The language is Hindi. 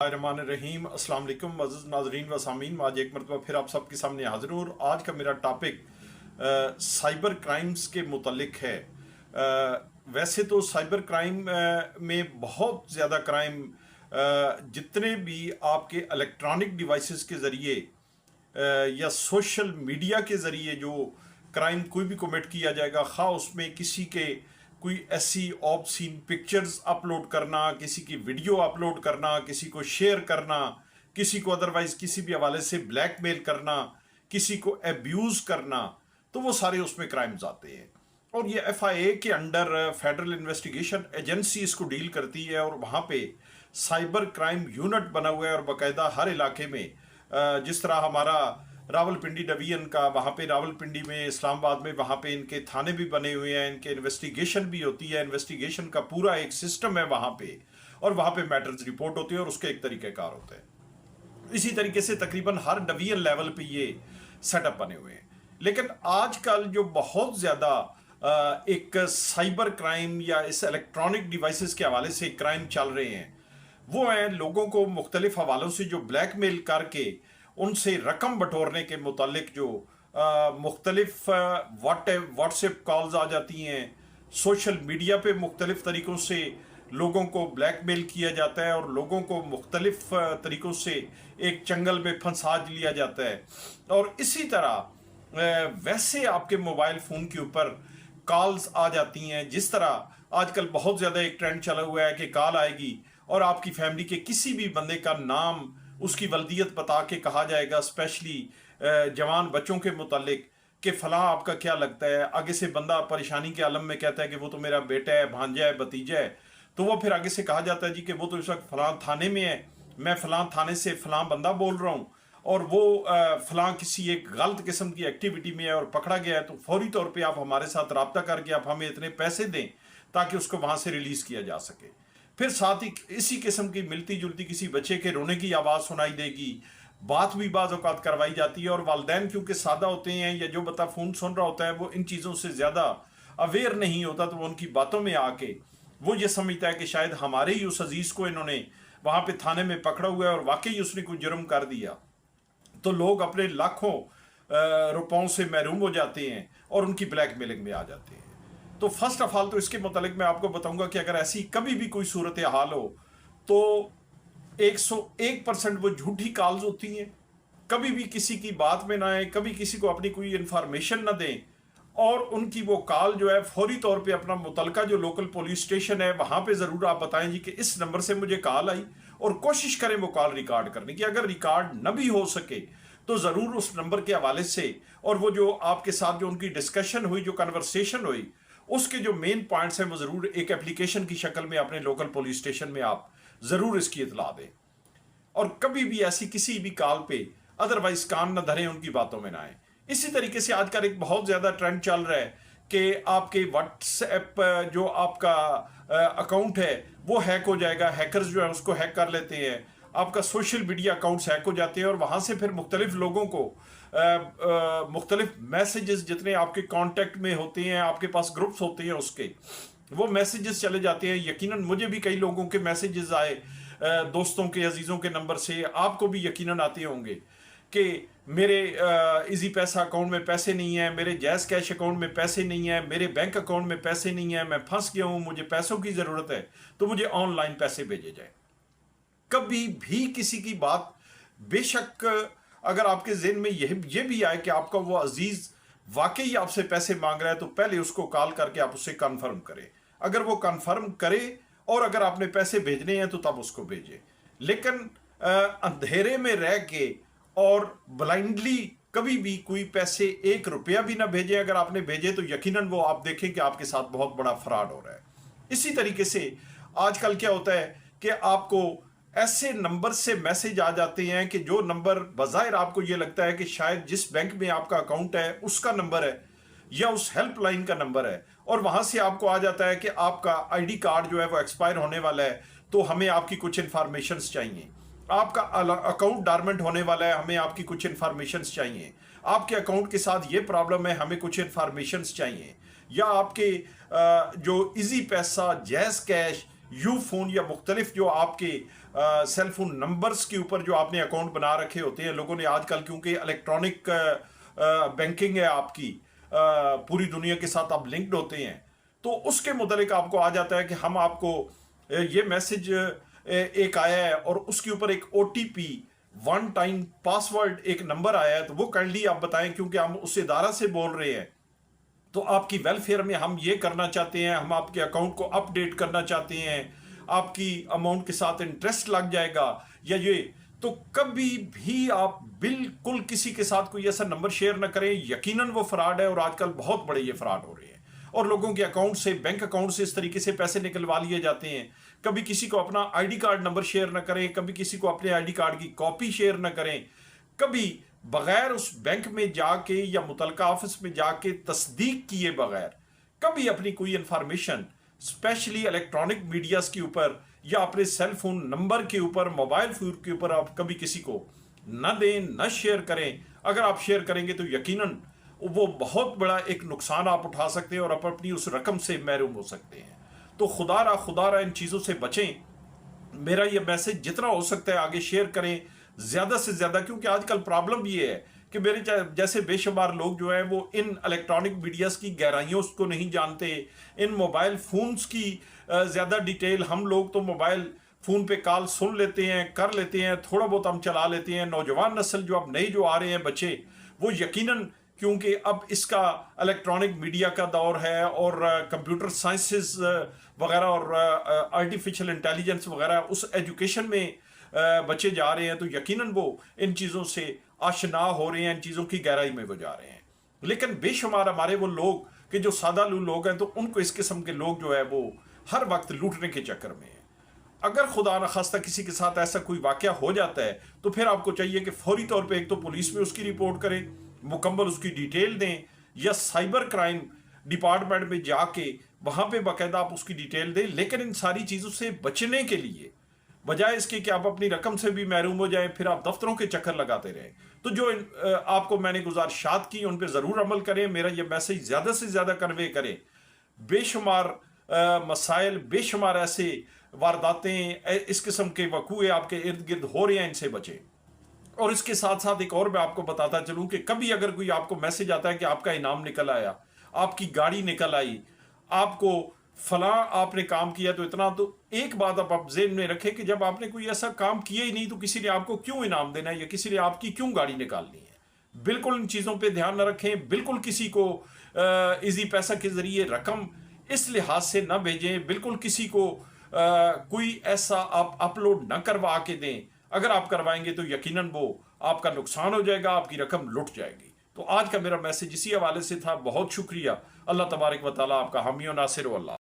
रहीम अस्सलाम वालेकुम अज़ीज़ नाज़रीन व सामीन। आज एक मरतबा फिर आप सबके सामने हाजिर हूँ और आज का मेरा टॉपिक साइबर क्राइम्स के मुतल्लिक है। वैसे तो साइबर क्राइम में बहुत ज़्यादा क्राइम जितने भी आपके इलेक्ट्रॉनिक डिवाइसेस के ज़रिए या सोशल मीडिया के ज़रिए जो क्राइम कोई भी कमिट किया जाएगा, खा उसमें किसी के कोई ऐसी ऑब्सीन पिक्चर्स अपलोड करना, किसी की वीडियो अपलोड करना, किसी को शेयर करना, किसी को अदरवाइज किसी भी हवाले से ब्लैकमेल करना, किसी को एब्यूज करना, तो वो सारे उसमें क्राइम्स आते हैं। और ये FIA के अंडर फेडरल इन्वेस्टिगेशन एजेंसी इसको डील करती है और वहाँ पे साइबर क्राइम यूनिट बना हुआ है और बाकायदा हर इलाके में जिस तरह हमारा रावलपिंडी डिवीजन का, वहाँ पे रावलपिंडी में, इस्लामाबाद में, वहाँ पे इनके थाने भी बने हुए हैं, इनके इन्वेस्टिगेशन भी होती है, इन्वेस्टिगेशन का पूरा एक सिस्टम है वहाँ पे, और वहाँ पे मैटर्स रिपोर्ट होते हैं और उसके एक तरीक़ेकार होते हैं। इसी तरीके से तकरीबन हर डिवीजन लेवल पे ये सेटअप बने हुए हैं। लेकिन आजकल जो बहुत ज़्यादा एक साइबर क्राइम या इस इलेक्ट्रॉनिक डिवाइसेस के हवाले से क्राइम चल रहे हैं, वो हैं लोगों को मुख्तलिफ हवालों से जो ब्लैकमेल करके उनसे रकम बटोरने के मुतालिक जो मुख्तलिफ व्हाट्सएप कॉल्स आ जाती हैं, सोशल मीडिया पे मुख्तलिफ तरीक़ों से लोगों को ब्लैकमेल किया जाता है और लोगों को मुख्तलिफ तरीक़ों से एक चंगल में फंसा लिया जाता है। और इसी तरह वैसे आपके मोबाइल फ़ोन के ऊपर कॉल्स आ जाती हैं, जिस तरह आजकल बहुत ज़्यादा एक ट्रेंड चला हुआ है कि कॉल आएगी और आपकी फैमिली के किसी भी बंदे का नाम, उसकी वल्दियत बता के कहा जाएगा, स्पेशली जवान बच्चों के मुतालिक कि फ़लाँ आपका क्या लगता है। आगे से बंदा परेशानी के आलम में कहता है कि वो तो मेरा बेटा है, भांजा है, भतीजा है, तो वो फिर आगे से कहा जाता है जी कि वो तो इस वक्त फ़लाँ थाने में है, मैं फ़लाँ थाने से फ़लाँ बंदा बोल रहा हूँ और वो फ़लाँ किसी एक गलत किस्म की एक्टिविटी में है और पकड़ा गया है, तो फौरी तौर पर आप हमारे साथ रब्ता करके आप हमें इतने पैसे दें ताकि उसको वहाँ से रिलीज़ किया जा सके। फिर साथ ही इसी किस्म की मिलती जुलती किसी बच्चे के रोने की आवाज़ सुनाई देगी, बात भी बाज़ औक़ात करवाई जाती है। और वालिदैन क्योंकि सादा होते हैं या जो बता फ़ोन सुन रहा होता है वो इन चीज़ों से ज़्यादा अवेयर नहीं होता, तो वो उनकी बातों में आके वो ये समझता है कि शायद हमारे ही उस अजीज़ को इन्होंने वहाँ पे थाने में पकड़ा हुआ है और वाकई उसने कोई जुर्म कर दिया, तो लोग अपने लाखों रुपयों से महरूम हो जाते हैं और उनकी ब्लैकमेलिंग में आ जाते हैं। तो फर्स्ट ऑफ ऑल तो इसके मुतालिक मैं आपको बताऊंगा कि अगर ऐसी कभी भी कोई सूरत हाल हो तो 101% वो झूठी कॉल्स होती हैं। कभी भी किसी की बात में ना आए, कभी किसी को अपनी कोई इन्फॉर्मेशन ना दें और उनकी वो कॉल जो है फौरी तौर पे अपना मुतलका जो लोकल पुलिस स्टेशन है वहाँ पे ज़रूर आप बताएं जी कि इस नंबर से मुझे कॉल आई, और कोशिश करें वो कॉल रिकॉर्ड करने की। अगर रिकॉर्ड न भी हो सके तो ज़रूर उस नंबर के हवाले से और वो जो आपके साथ जो उनकी डिस्कशन हुई, जो कन्वर्सेशन हुई, उसके जो मेन पॉइंट्स हैं वो ज़रूर एक एप्लीकेशन की शक्ल में अपने लोकल पुलिस स्टेशन में आप ज़रूर इसकी इतला दें। और कभी भी ऐसी किसी भी कॉल पे अदरवाइज कान न धरें, उनकी बातों में ना आए। इसी तरीके से आजकल एक बहुत ज़्यादा ट्रेंड चल रहा है कि आपके व्हाट्सएप जो आपका अकाउंट है वो हैक हो जाएगा, हैकर्स जो है उसको हैक कर लेते हैं, आपका सोशल मीडिया अकाउंट्स हैक हो जाते हैं और वहाँ से फिर मुख्तलिफ लोगों को मुख्तलिफ मैसेजेस जितने आपके कांटेक्ट में होते हैं, आपके पास ग्रुप्स होते हैं, उसके वो मैसेजेस चले जाते हैं। यकीनन मुझे भी कई लोगों के मैसेजेस आए दोस्तों के, अजीज़ों के नंबर से, आपको भी यकीनन आते होंगे कि मेरे इजी पैसा अकाउंट में पैसे नहीं है, मेरे जैज़ कैश अकाउंट में पैसे नहीं है, मेरे बैंक अकाउंट में पैसे नहीं है, मैं फंस गया हूँ, मुझे पैसों की ज़रूरत है, तो मुझे ऑनलाइन पैसे भेजे जाए। कभी भी किसी की बात, बेशक अगर आपके ज़हन में ये भी आए कि आपका वो अजीज़ वाकई आपसे पैसे मांग रहा है, तो पहले उसको कॉल करके आप उससे कन्फर्म करें। अगर वो कन्फर्म करे और अगर आपने पैसे भेजने हैं तो तब उसको भेजें। लेकिन अंधेरे में रह के और ब्लाइंडली कभी भी कोई पैसे 1 रुपया भी ना भेजें। अगर आपने भेजे तो यकीनन वो आप देखें कि आपके साथ बहुत बड़ा फ्रॉड हो रहा है। इसी तरीके से आजकल क्या होता है कि आपको ऐसे नंबर से मैसेज आ जाते हैं कि जो नंबर बज़ाहिर आपको ये लगता है कि शायद जिस बैंक में आपका अकाउंट है उसका नंबर है या उस हेल्पलाइन का नंबर है, और वहाँ से आपको आ जाता है कि आपका ID कार्ड जो है वो एक्सपायर होने वाला है, तो हमें आपकी कुछ इन्फॉर्मेशंस चाहिए, आपका अकाउंट डॉर्मेंट होने वाला है, हमें आपकी कुछ इन्फॉर्मेशंस चाहिए, आपके अकाउंट के साथ ये प्रॉब्लम है, हमें कुछ इन्फॉर्मेशंस चाहिए, या आपके जो इजी पैसा, जैज़ कैश, यू फोन या मुख्तलिफ जो आपके सेल फोन नंबर्स के ऊपर जो आपने अकाउंट बना रखे होते हैं लोगों ने आजकल, क्योंकि इलेक्ट्रॉनिक बैंकिंग है आपकी, पूरी दुनिया के साथ आप लिंक्ड होते हैं, तो उसके मुतालिक आपको आ जाता है कि हम आपको ये मैसेज एक आया है और उसके ऊपर एक OTP, वन टाइम पासवर्ड, एक नंबर आया है, तो वो काइंडली आप बताएं, क्योंकि हम उस इदारा से बोल रहे हैं, तो आपकी वेलफेयर में हम ये करना चाहते हैं, हम आपके अकाउंट को अपडेट करना चाहते हैं, आपकी अमाउंट के साथ इंटरेस्ट लग जाएगा या ये। तो कभी भी आप बिल्कुल किसी के साथ कोई ऐसा नंबर शेयर ना करें, यकीनन वो फ्रॉड है और आजकल बहुत बड़े ये फ्रॉड हो रहे हैं और लोगों के अकाउंट से, बैंक अकाउंट से इस तरीके से पैसे निकलवा लिए जाते हैं। कभी किसी को अपना ID कार्ड नंबर शेयर ना करें, कभी किसी को अपने ID कार्ड की कॉपी शेयर ना करें, कभी बगैर उस बैंक में जाके या मुतलका ऑफिस में जाके तस्दीक किए बगैर कभी अपनी कोई इंफॉर्मेशन, स्पेशली इलेक्ट्रॉनिक मीडियाज के ऊपर या अपने सेल फोन नंबर के ऊपर, मोबाइल फोन के ऊपर आप कभी किसी को न दें, न शेयर करें। अगर आप शेयर करेंगे तो यकीनन वो बहुत बड़ा एक नुकसान आप उठा सकते हैं और आप अपनी उस रकम से महरूम हो सकते हैं। तो खुदारा इन चीज़ों से बचें। मेरा ये मैसेज जितना हो सकता है आगे शेयर करें ज़्यादा से ज़्यादा, क्योंकि आजकल प्रॉब्लम ये है कि मेरे जैसे बेशुमार लोग जो हैं वो इन इलेक्ट्रॉनिक मीडियाज़ की गहराइयों को नहीं जानते, इन मोबाइल फ़ोन्स की ज़्यादा डिटेल। हम लोग तो मोबाइल फ़ोन पे कॉल सुन लेते हैं, कर लेते हैं, थोड़ा बहुत हम चला लेते हैं। नौजवान नस्ल जो अब नए जो आ रहे हैं बच्चे, वो यकीनन, क्योंकि अब इसका इलेक्ट्रॉनिक मीडिया का दौर है और कंप्यूटर साइंसेस वगैरह और आर्टिफिशियल इंटेलिजेंस वगैरह उस एजुकेशन में बच्चे जा रहे हैं, तो यकीनन वो इन चीज़ों से आशना हो रहे हैं, इन चीज़ों की गहराई में वो जा रहे हैं। लेकिन बेशुमार हमारे वो लोग कि जो सादा लोग हैं, तो उनको इस किस्म के लोग जो है वो हर वक्त लूटने के चक्कर में है। अगर खुदा न खास्ता किसी के साथ ऐसा कोई वाकया हो जाता है तो फिर आपको चाहिए कि फौरी तौर पे एक तो पुलिस में उसकी रिपोर्ट करें, मुकम्मल उसकी डिटेल दें, या साइबर क्राइम डिपार्टमेंट में जाके वहाँ पे बाकायदा आप उसकी डिटेल दें। लेकिन इन सारी चीज़ों से बचने के लिए, बजाय इसके कि आप अपनी रकम से भी महरूम हो जाएं, फिर आप दफ्तरों के चक्कर लगाते रहें, तो जो आपको मैंने गुजारिशात की उन पर ज़रूर अमल करें। मेरा ये मैसेज ज़्यादा से ज़्यादा कन्वे करें। बेशुमार मसाइल, बेशुमार ऐसे वारदातें, इस किस्म के वकूए आपके इर्द गिर्द हो रहे हैं, इनसे बचें। और इसके साथ साथ एक और मैं आपको बताता चलूं कि कभी अगर कोई आपको मैसेज आता है कि आपका इनाम निकल आया, आपकी गाड़ी निकल आई, आपको फलां आपने काम किया, तो इतना, तो एक बात आप ज़हन में रखें कि जब आपने कोई ऐसा काम किया ही नहीं तो किसी ने आपको क्यों इनाम देना है या किसी ने आपकी क्यों गाड़ी निकालनी है। बिल्कुल इन चीज़ों पे ध्यान न रखें। बिल्कुल किसी को इजी पैसा के ज़रिए रकम इस लिहाज से न भेजें। बिल्कुल किसी को कोई ऐसा आप अपलोड न करवा के दें। अगर आप करवाएंगे तो यकीनन वो आपका नुकसान हो जाएगा, आपकी रकम लुट जाएगी। तो आज का मेरा मैसेज इसी हवाले से था। बहुत शुक्रिया। अल्लाह तबारक व तआला आपका हामी और नासिर व अल्लाह।